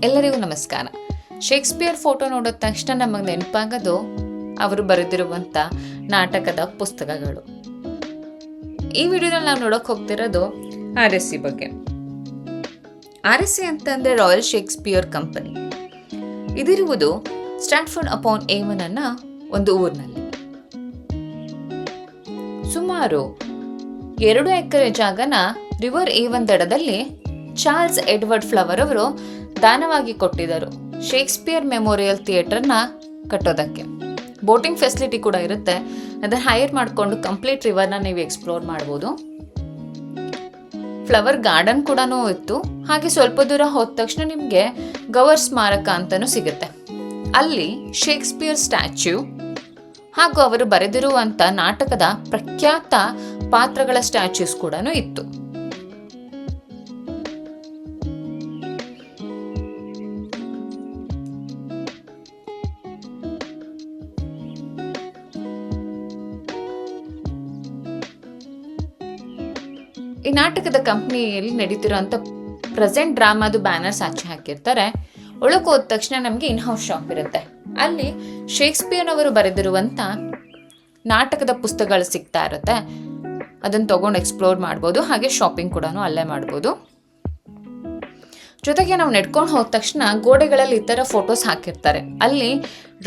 ಎಲ್ಲರಿಗೂ ನಮಸ್ಕಾರ. Shakespeare photo ನೋಡಿದ ತಕ್ಷಣ ನಮಗೆ ನೆನಪಾಗೋದು ಅವರು ಬರೆದಿರುವಂಥ ನಾಟಕದ ಪುಸ್ತಕಗಳು. ಈ ವಿಡಿಯೋದಲ್ಲಿ ನಾವು ನೋಡೋಕೆ ಹೋಗ್ತಿರೋದು RSC ಬಗ್ಗೆ. RSC ಅಂತಂದರೆ ರಾಯಲ್ ಶೇಕ್ಸ್ಪಿಯರ್ ಕಂಪನಿ. ಇದಿರುವುದು ಸ್ಟ್ರಾಟ್ಫೋರ್ಡ್ ಅಪಾನ್ ಏವನ್ ಅನ್ನೋ ಒಂದು ಊರಿನಲ್ಲಿ. ಸುಮಾರು 2 ಎಕರೆ ಜಾಗನ ರಿವರ್ ಏವನ್ ದಡದಲ್ಲಿ ಚಾರ್ಲ್ಸ್ ಎಡ್ವರ್ಡ್ ಫ್ಲವರ್ ಅವರು ದಾನವಾಗಿ ಕೊಟ್ಟಿದ್ದರು ಶೇಕ್ಸ್ಪಿಯರ್ ಮೆಮೋರಿಯಲ್ ಥಿಯೇಟರ್ನ ಕಟ್ಟೋದಕ್ಕೆ. ಬೋಟಿಂಗ್ ಫೆಸಿಲಿಟಿ ಕೂಡ ಇರುತ್ತೆ. ಅದನ್ನು ಹೈರ್ ಮಾಡಿಕೊಂಡು ಕಂಪ್ಲೀಟ್ ರಿವರ್ನ ನೀವು ಎಕ್ಸ್ಪ್ಲೋರ್ ಮಾಡ್ಬೋದು. ಫ್ಲವರ್ ಗಾರ್ಡನ್ ಕೂಡ ಇತ್ತು. ಹಾಗೆ ಸ್ವಲ್ಪ ದೂರ ಹೋದ ತಕ್ಷಣ ನಿಮಗೆ ಗವರ್ ಸ್ಮಾರಕ ಅಂತಲೂ ಸಿಗುತ್ತೆ. ಅಲ್ಲಿ ಶೇಕ್ಸ್ಪಿಯರ್ ಸ್ಟ್ಯಾಚ್ಯೂ ಹಾಗೂ ಅವರು ಬರೆದಿರುವಂಥ ನಾಟಕದ ಪ್ರಖ್ಯಾತ ಪಾತ್ರಗಳ ಸ್ಟ್ಯಾಚ್ಯೂಸ್ ಕೂಡ ಇತ್ತು. ಈ ನಾಟಕದ ಕಂಪ್ನಿಯಲ್ಲಿ ನಡೀತಿರೋಂಥ ಪ್ರೆಸೆಂಟ್ ಡ್ರಾಮಾದು ಬ್ಯಾನರ್ಸ್ ಆಚೆ ಹಾಕಿರ್ತಾರೆ. ಒಳಗೆ ಹೋದ ತಕ್ಷಣ ನಮಗೆ ಇನ್ಹೌಸ್ ಶಾಪ್ ಇರುತ್ತೆ. ಅಲ್ಲಿ ಶೇಕ್ಸ್ಪಿಯರ್ ಅವರು ಬರೆದಿರುವಂಥ ನಾಟಕದ ಪುಸ್ತಕಗಳು ಸಿಗ್ತಾ ಇರುತ್ತೆ. ಅದನ್ನು ತೊಗೊಂಡು ಎಕ್ಸ್ಪ್ಲೋರ್ ಮಾಡ್ಬೋದು. ಹಾಗೆ ಶಾಪಿಂಗ್ ಕೂಡ ಅಲ್ಲೇ ಮಾಡ್ಬೋದು. ಜೊತೆಗೆ ನಾವು ನಡ್ಕೊಂಡು ಹೋದ ತಕ್ಷಣ ಗೋಡೆಗಳಲ್ಲಿ ಈ ಥರ ಫೋಟೋಸ್ ಹಾಕಿರ್ತಾರೆ. ಅಲ್ಲಿ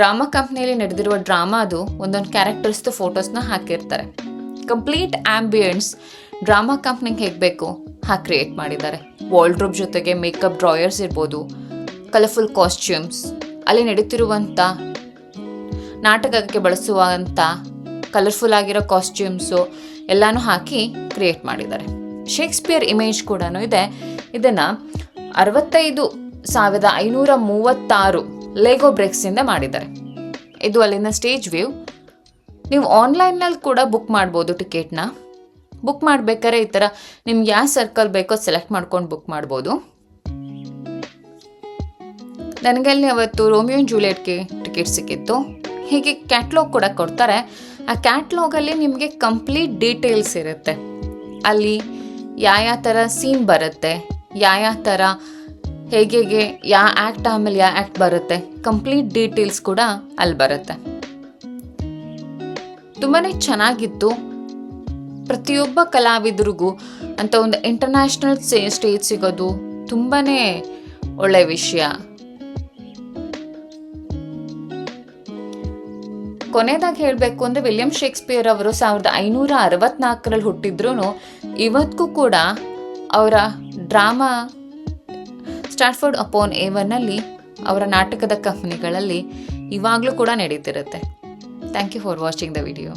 ಡ್ರಾಮಾ ಕಂಪ್ನಿಯಲ್ಲಿ ನಡೆದಿರುವ ಡ್ರಾಮಾದು ಒಂದೊಂದು ಕ್ಯಾರೆಕ್ಟರ್ಸ್ದು ಫೋಟೋಸ್ನ ಹಾಕಿರ್ತಾರೆ. ಕಂಪ್ಲೀಟ್ ಆಂಬಿಯನ್ಸ್ ಡ್ರಾಮಾ ಕಂಪ್ನಿಗೆ ಹೇಗೆ ಬೇಕು ಹಾಗೆ ಕ್ರಿಯೇಟ್ ಮಾಡಿದ್ದಾರೆ. ವಾರ್ಡ್ರೋಬ್ ಜೊತೆಗೆ ಮೇಕಪ್ ಡ್ರಾಯರ್ಸ್ ಇರ್ಬೋದು, ಕಲರ್ಫುಲ್ ಕಾಸ್ಟ್ಯೂಮ್ಸ್, ಅಲ್ಲಿ ನಡೀತಿರುವಂಥ ನಾಟಕಕ್ಕೆ ಬಳಸುವಂಥ ಕಲರ್ಫುಲ್ ಆಗಿರೋ ಕಾಸ್ಟ್ಯೂಮ್ಸು ಎಲ್ಲನೂ ಹಾಕಿ ಕ್ರಿಯೇಟ್ ಮಾಡಿದ್ದಾರೆ. ಶೇಕ್ಸ್ಪಿಯರ್ ಇಮೇಜ್ ಕೂಡ ಇದೆ. ಇದನ್ನು 65,536 ಲೆಗೋ ಬ್ರಿಕ್ಸಿಂದ ಮಾಡಿದ್ದಾರೆ. ಇದು ಅಲ್ಲಿನ ಸ್ಟೇಜ್ ವ್ಯೂ. ನೀವು ಆನ್ಲೈನ್ನಲ್ಲಿ ಕೂಡ ಬುಕ್ ಮಾಡ್ಬೋದು. ಟಿಕೆಟ್ನ ಬುಕ್ ಮಾಡಬೇಕಾದ್ರೆ ಈ ಥರ ನಿಮ್ಗೆ ಯಾವ ಸರ್ಕಲ್ ಬೇಕೋ ಸೆಲೆಕ್ಟ್ ಮಾಡ್ಕೊಂಡು ಬುಕ್ ಮಾಡ್ಬೋದು. ನನಗೆ ಅಲ್ಲಿ ಅವತ್ತು ರೋಮಿಯೋ ಆ್ಯಂಡ್ ಜೂಲಿಯೆಟ್ಗೆ ಟಿಕೆಟ್ ಸಿಕ್ಕಿತ್ತು. ಹೀಗೆ ಕ್ಯಾಟ್ಲಾಗ್ ಕೂಡ ಕೊಡ್ತಾರೆ. ಆ ಕ್ಯಾಟ್ಲಾಗಲ್ಲಿ ನಿಮಗೆ ಕಂಪ್ಲೀಟ್ ಡೀಟೇಲ್ಸ್ ಇರುತ್ತೆ. ಅಲ್ಲಿ ಯಾವ ಥರ ಸೀನ್ ಬರುತ್ತೆ, ಯಾವ ಥರ ಹೇಗೆ ಯಾವ ಆ್ಯಕ್ಟ್ ಆಮೇಲೆ ಯಾವ ಆ್ಯಕ್ಟ್ ಬರುತ್ತೆ, ಕಂಪ್ಲೀಟ್ ಡೀಟೇಲ್ಸ್ ಕೂಡ ಅಲ್ಲಿ ಬರುತ್ತೆ. ತುಂಬಾ ಚೆನ್ನಾಗಿತ್ತು. ಪ್ರತಿಯೊಬ್ಬ ಕಲಾವಿದರಿಗೂ ಅಂತ ಒಂದು ಇಂಟರ್ನ್ಯಾಷನಲ್ ಸ್ಟೇಜ್ ಸಿಗೋದು ತುಂಬಾ ಒಳ್ಳೆಯ ವಿಷಯ. ಕೊನೆಯದಾಗಿ ಹೇಳಬೇಕು ಅಂದರೆ ವಿಲಿಯಂ ಶೇಕ್ಸ್ಪಿಯರ್ ಅವರು 1564 ಹುಟ್ಟಿದ್ರೂ ಇವತ್ತಿಗೂ ಕೂಡ ಅವರ ಡ್ರಾಮಾ ಸ್ಟ್ರಾಟ್ಫೋರ್ಡ್ ಅಪಾನ್ ಏವನ್ನಲ್ಲಿ ಅವರ ನಾಟಕದ ಕಂಪನಿಗಳಲ್ಲಿ ಇವಾಗಲೂ ಕೂಡ ನಡೀತಿರುತ್ತೆ. Thank you for watching the video.